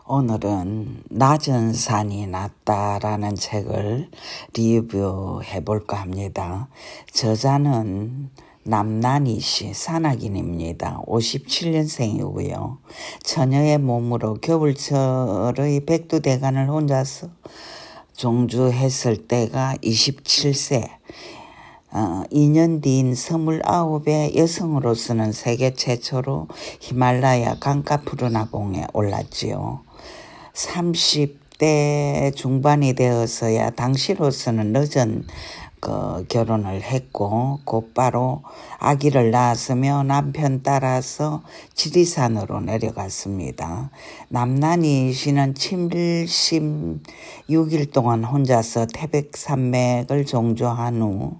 오늘은 낮은 산이 낫다라는 책을 리뷰해 볼까 합니다. 저자는 남난희 씨, 산악인입니다. 57년생이고요. 처녀의 몸으로 겨울철의 백두대간을 혼자서 종주했을 때가 27세. 2년 뒤인 29의 여성으로서는 세계 최초로 히말라야 강가 푸르나봉에 올랐지요. 30대 중반이 되어서야 당시로서는 늦은 결혼을 했고 곧바로 아기를 낳았으며 남편 따라서 지리산으로 내려갔습니다. 남난희 씨는 76일 동안 혼자서 태백산맥을 종주한 후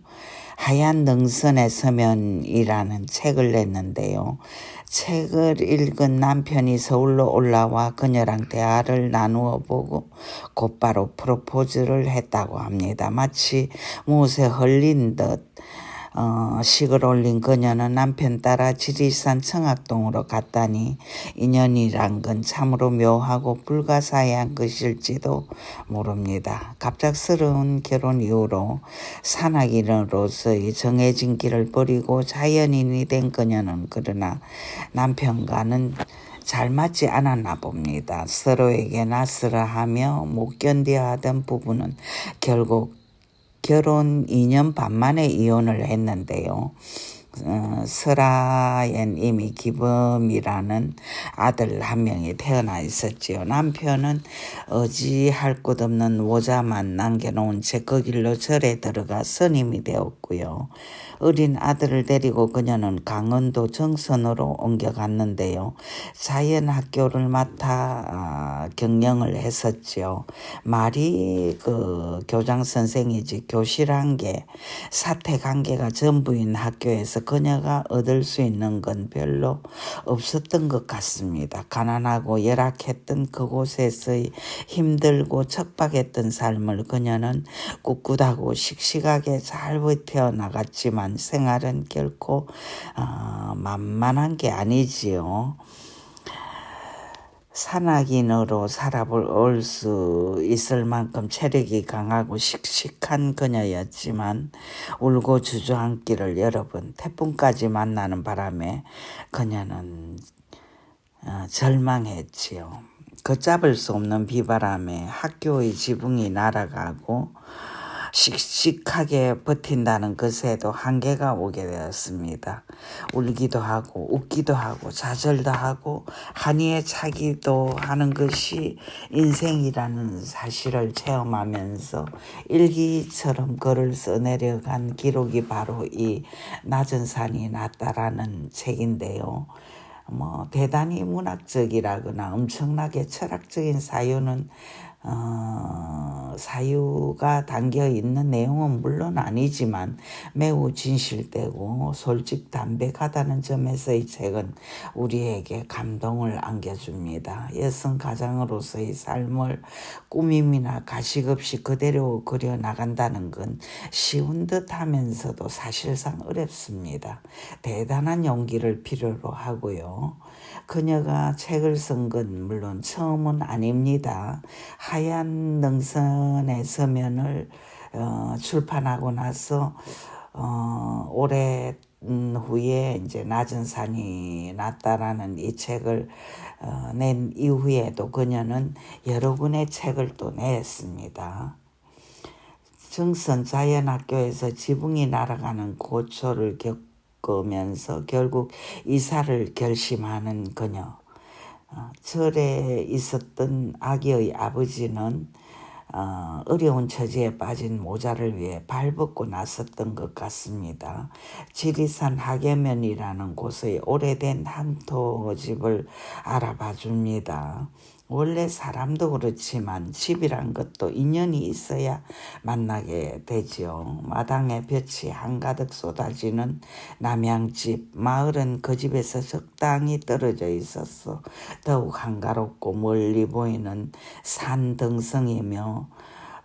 하얀 능선의 서면이라는 책을 냈는데요. 책을 읽은 남편이 서울로 올라와 그녀랑 대화를 나누어 보고 곧바로 프로포즈를 했다고 합니다. 마치 무엇에 헐린 듯 식을 올린 그녀는 남편 따라 지리산 청학동으로 갔다니 인연이란 건 참으로 묘하고 불가사의한 것일지도 모릅니다. 갑작스러운 결혼 이후로 산악인으로서의 정해진 길을 버리고 자연인이 된 그녀는 그러나 남편과는 잘 맞지 않았나 봅니다. 서로에게 낯설어하며 못 견뎌야 하던 부부는 결국 결혼 2년 반 만에 이혼을 했는데요. 설아엔 이미 기범이라는 아들 한 명이 태어나 있었지요. 남편은 어지할 것 없는 모자만 남겨놓은 채 그 길로 절에 들어가 선임이 되었고요. 어린 아들을 데리고 그녀는 강원도 정선으로 옮겨갔는데요. 자연학교를 맡아 경영을 했었지요. 말이 교장 선생이지 교실 한 개, 사택 한 개가 전부인 학교에서 그녀가 얻을 수 있는 건 별로 없었던 것 같습니다. 가난하고 열악했던 그곳에서의 힘들고 척박했던 삶을 그녀는 꿋꿋하고 씩씩하게 잘 버텨나갔지만 생활은 결코 만만한 게 아니지요. 산악인으로 살아볼 수 있을 만큼 체력이 강하고 씩씩한 그녀였지만 울고 주저앉기를 여러 번 태풍까지 만나는 바람에 그녀는 절망했지요. 걷잡을 수 없는 비바람에 학교의 지붕이 날아가고 씩씩하게 버틴다는 것에도 한계가 오게 되었습니다. 울기도 하고 웃기도 하고 좌절도 하고 한이에 차기도 하는 것이 인생이라는 사실을 체험하면서 일기처럼 글을 써내려간 기록이 바로 이 낮은 산이 낫다라는 책인데요. 대단히 문학적이라거나 엄청나게 철학적인 사유가 담겨 있는 내용은 물론 아니지만 매우 진실되고 솔직담백하다는 점에서 이 책은 우리에게 감동을 안겨줍니다. 여성 가장으로서의 삶을 꾸밈이나 가식 없이 그대로 그려나간다는 건 쉬운 듯 하면서도 사실상 어렵습니다. 대단한 용기를 필요로 하고요. 그녀가 책을 쓴 건 물론 처음은 아닙니다. 하얀 능선의 서면을 출판하고 나서 오래 후에 이제 낮은 산이 낫다라는 이 책을 낸 이후에도 그녀는 여러 권의 책을 또 냈습니다. 정선 자연학교에서 지붕이 날아가는 고초를 겪으면서 결국 이사를 결심하는 그녀. 절에 있었던 아기의 아버지는 어려운 처지에 빠진 모자를 위해 발벗고 나섰던 것 같습니다. 지리산 하계면이라는 곳의 오래된 한토집을 알아봐 줍니다. 원래 사람도 그렇지만 집이란 것도 인연이 있어야 만나게 되지요. 마당에 볕이 한가득 쏟아지는 남양집. 마을은 그 집에서 적당히 떨어져 있었어 더욱 한가롭고 멀리 보이는 산 등성이며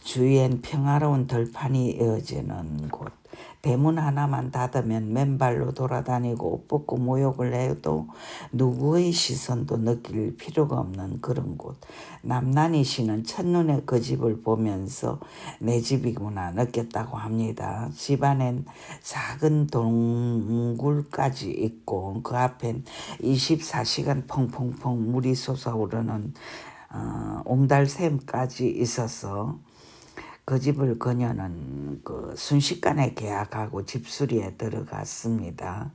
주위엔 평화로운 들판이 이어지는 곳. 대문 하나만 닫으면 맨발로 돌아다니고 옷 벗고 모욕을 해도 누구의 시선도 느낄 필요가 없는 그런 곳. 남난이 씨는 첫눈에 그 집을 보면서 내 집이구나 느꼈다고 합니다. 집안엔 작은 동굴까지 있고 그 앞엔 24시간 펑펑펑 물이 솟아오르는 옹달샘까지 있어서 그 집을 그녀는 순식간에 계약하고 집수리에 들어갔습니다.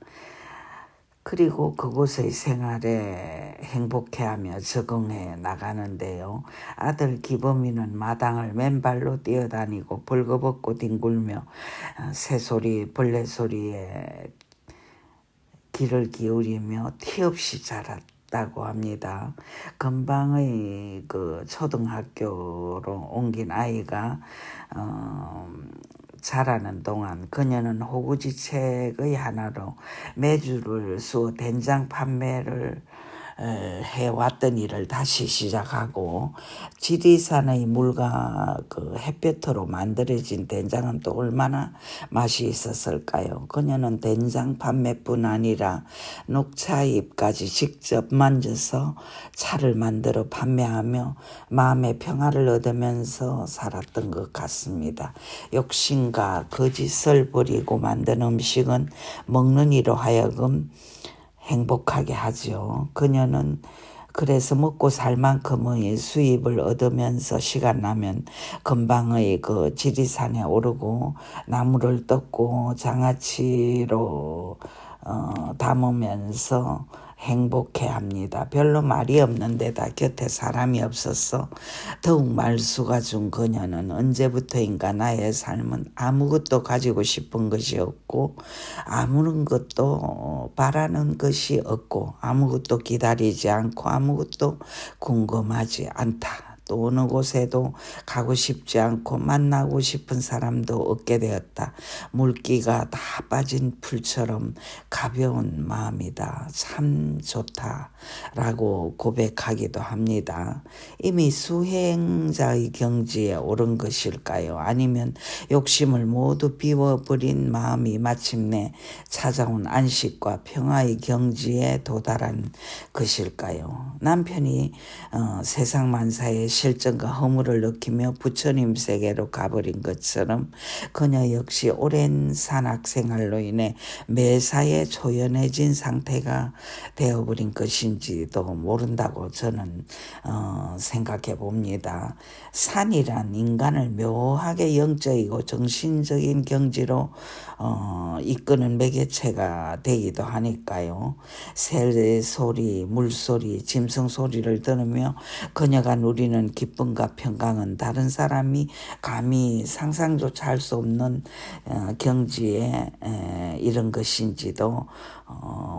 그리고 그곳의 생활에 행복해하며 적응해 나가는데요. 아들 기범이는 마당을 맨발로 뛰어다니고 벌거벗고 뒹굴며 새소리 벌레 소리에 귀를 기울이며 티 없이 자랐다고 합니다. 근방의 초등학교로 옮긴 아이가 자라는 동안 그녀는 호구지책의 하나로 매주를 쑤어 된장 판매를 해왔던 일을 다시 시작하고 지리산의 물과 햇볕으로 만들어진 된장은 또 얼마나 맛이 있었을까요? 그녀는 된장 판매뿐 아니라 녹차잎까지 직접 만져서 차를 만들어 판매하며 마음의 평화를 얻으면서 살았던 것 같습니다. 욕심과 거짓을 버리고 만든 음식은 먹는 이로 하여금 행복하게 하죠. 그녀는 그래서 먹고 살 만큼의 수입을 얻으면서 시간 나면 근방의 지리산에 오르고 나무를 뜯고 장아찌로 담으면서 행복해합니다. 별로 말이 없는데다 곁에 사람이 없어서 더욱 말수가 준 그녀는 언제부터인가 나의 삶은 아무것도 가지고 싶은 것이 없고 아무런 것도 바라는 것이 없고 아무것도 기다리지 않고 아무것도 궁금하지 않다. 또 어느 곳에도 가고 싶지 않고 만나고 싶은 사람도 없게 되었다. 물기가 다 빠진 풀처럼 가벼운 마음이다. 참 좋다라고 고백하기도 합니다. 이미 수행자의 경지에 오른 것일까요? 아니면 욕심을 모두 비워버린 마음이 마침내 찾아온 안식과 평화의 경지에 도달한 것일까요? 남편이 세상 만사의 실정과 허물을 느끼며 부처님 세계로 가버린 것처럼 그녀 역시 오랜 산악 생활로 인해 매사에 초연해진 상태가 되어버린 것인지도 모른다고 저는 생각해 봅니다. 산이란 인간을 묘하게 영적이고 정신적인 경지로 이끄는 매개체가 되기도 하니까요. 새 소리, 물소리, 짐승 소리를 들으며 그녀가 누리는 기쁨과 평강은 다른 사람이 감히 상상조차 할 수 없는 경지에 이른 것인지도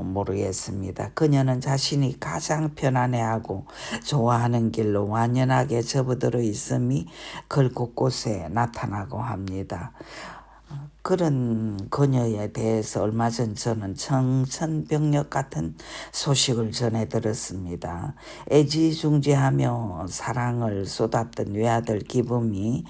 모르겠습니다. 그녀는 자신이 가장 편안해하고 좋아하는 길로 완연하게 접어들어 있음이 글 곳곳에 나타나고 합니다. 그런 그녀에 대해서 얼마 전 저는 청천벽력 같은 소식을 전해 들었습니다. 애지중지하며 사랑을 쏟았던 외아들 기범이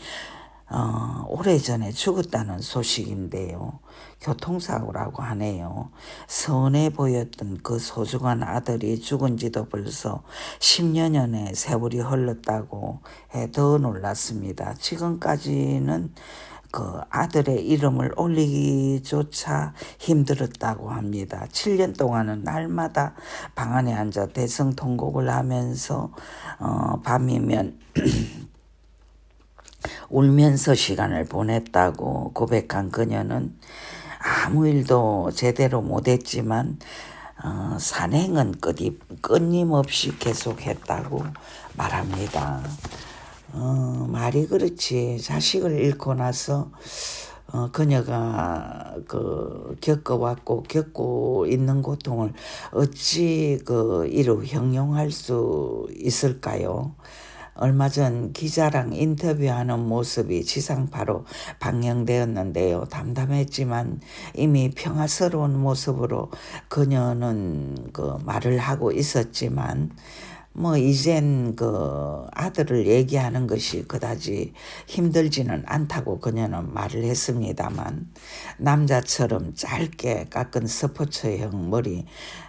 오래전에 죽었다는 소식인데요. 교통사고라고 하네요. 선해 보였던 그 소중한 아들이 죽은 지도 벌써 10여년의 세월이 흘렀다고 해 더 놀랐습니다. 지금까지는 그 아들의 이름을 올리기조차 힘들었다고 합니다. 7년 동안은 날마다 방 안에 앉아 대성통곡을 하면서 밤이면 울면서 시간을 보냈다고 고백한 그녀는 아무 일도 제대로 못했지만 산행은 끊임없이 계속했다고 말합니다. 말이 그렇지. 자식을 잃고 나서 그녀가 겪어왔고 겪고 있는 고통을 어찌 이루 형용할 수 있을까요? 얼마 전 기자랑 인터뷰하는 모습이 지상파로 방영되었는데요. 담담했지만 이미 평화스러운 모습으로 그녀는 말을 하고 있었지만 뭐 이젠 그 아들을 얘기하는 것이 그다지 힘들지는 않다고 그녀는 말을 했습니다만, 남자처럼 짧게 깎은 스포츠형 머리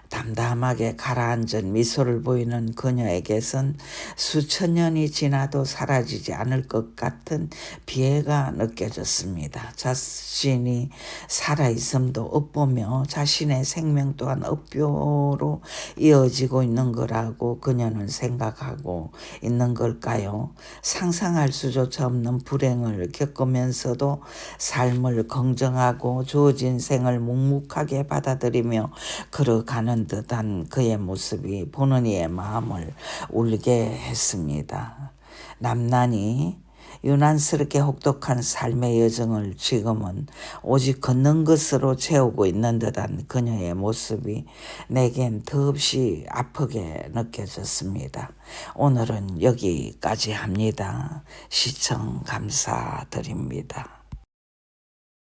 담담하게 가라앉은 미소를 보이는 그녀에게선 수천 년이 지나도 사라지지 않을 것 같은 비애가 느껴졌습니다. 자신이 살아있음도 엿보며 자신의 생명 또한 엿보로 이어지고 있는 거라고 그녀는 생각하고 있는 걸까요? 상상할 수조차 없는 불행을 겪으면서도 삶을 긍정하고 주어진 생을 묵묵하게 받아들이며 걸어가는 듯한 그의 모습이 보는 이의 마음을 울게 했습니다. 남난이 유난스럽게 혹독한 삶의 여정을 지금은 오직 걷는 것으로 채우고 있는 듯한 그녀의 모습이 내겐 더없이 아프게 느껴졌습니다. 오늘은 여기까지 합니다. 시청 감사드립니다.